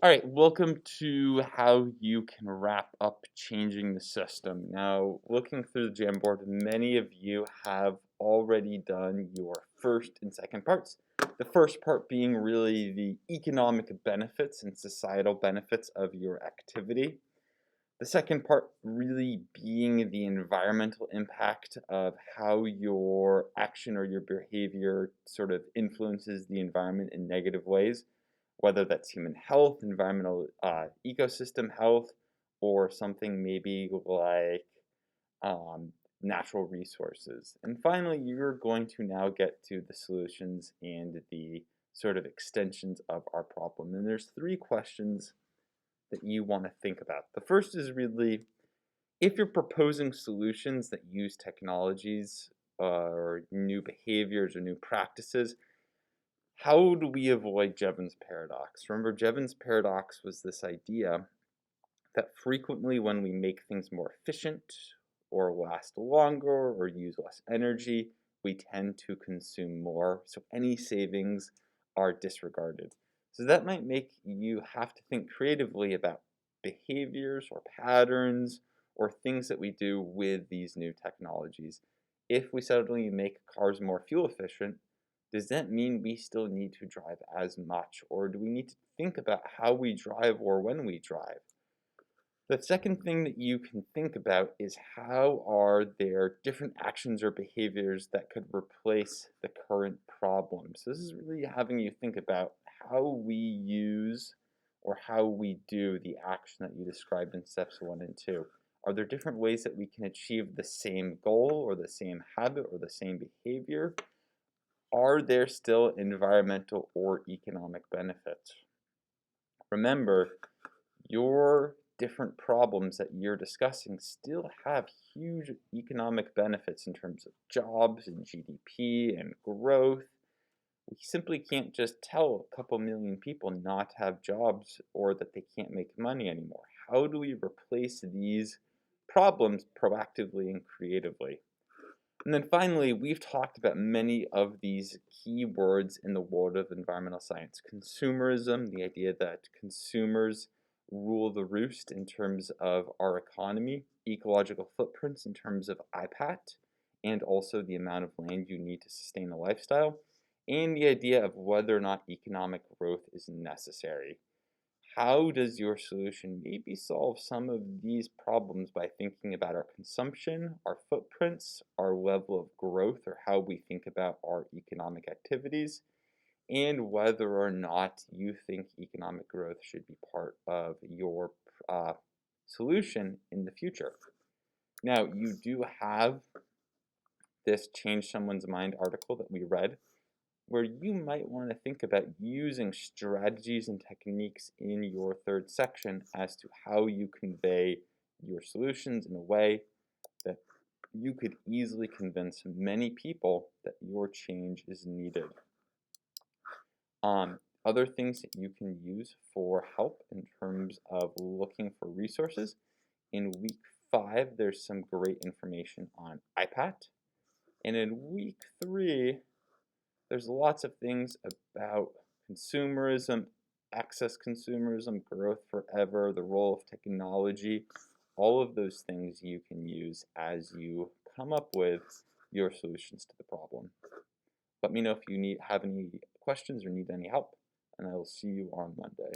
All right, welcome to how you can wrap up changing the system. Now, looking through the Jamboard, many of you have already done your first and second parts. The first part being really the economic benefits and societal benefits of your activity. The second part really being the environmental impact of how your action or your behavior sort of influences the environment in negative ways, whether that's human health, environmental ecosystem health, or something maybe like um, natural resources. And finally, you're going to now get to the solutions and the sort of extensions of our problem. And there's three questions that you want to think about. The first is really if you're proposing solutions that use technologies or new behaviors or new practices, how do we avoid Jevons paradox? Remember, Jevons paradox was this idea that frequently when we make things more efficient or last longer or use less energy, we tend to consume more. So any savings are disregarded. So that might make you have to think creatively about behaviors or patterns or things that we do with these new technologies. If we suddenly make cars more fuel efficient, does that mean we still need to drive as much? Or do we need to think about how we drive or when we drive? The second thing that you can think about is how are there different actions or behaviors that could replace the current problem? So this is really having you think about how we use or how we do the action that you described in steps 1 and 2. Are there different ways that we can achieve the same goal or the same habit or the same behavior? Are there still environmental or economic benefits? Remember, your different problems that you're discussing still have huge economic benefits in terms of jobs and GDP and growth. We simply can't just tell a couple million people not to have jobs or that they can't make money anymore. How do we replace these problems proactively and creatively? And then finally, we've talked about many of these key words in the world of environmental science. Consumerism, the idea that consumers rule the roost in terms of our economy, ecological footprints in terms of IPAT, and also the amount of land you need to sustain a lifestyle, and the idea of whether or not economic growth is necessary. How does your solution maybe solve some of these problems by thinking about our consumption, our footprints, our level of growth, or how we think about our economic activities, and whether or not you think economic growth should be part of your solution in the future? Now, you do have this Change Someone's Mind article that we read where you might want to think about using strategies and techniques in your third section as to how you convey your solutions in a way that you could easily convince many people that your change is needed. Other things that you can use for help in terms of looking for resources. In week 5, there's some great information on IPAT. And in week 3, there's lots of things about consumerism, excess consumerism, growth forever, the role of technology, all of those things you can use as you come up with your solutions to the problem. Let me know if you have any questions or need any help, and I will see you on Monday.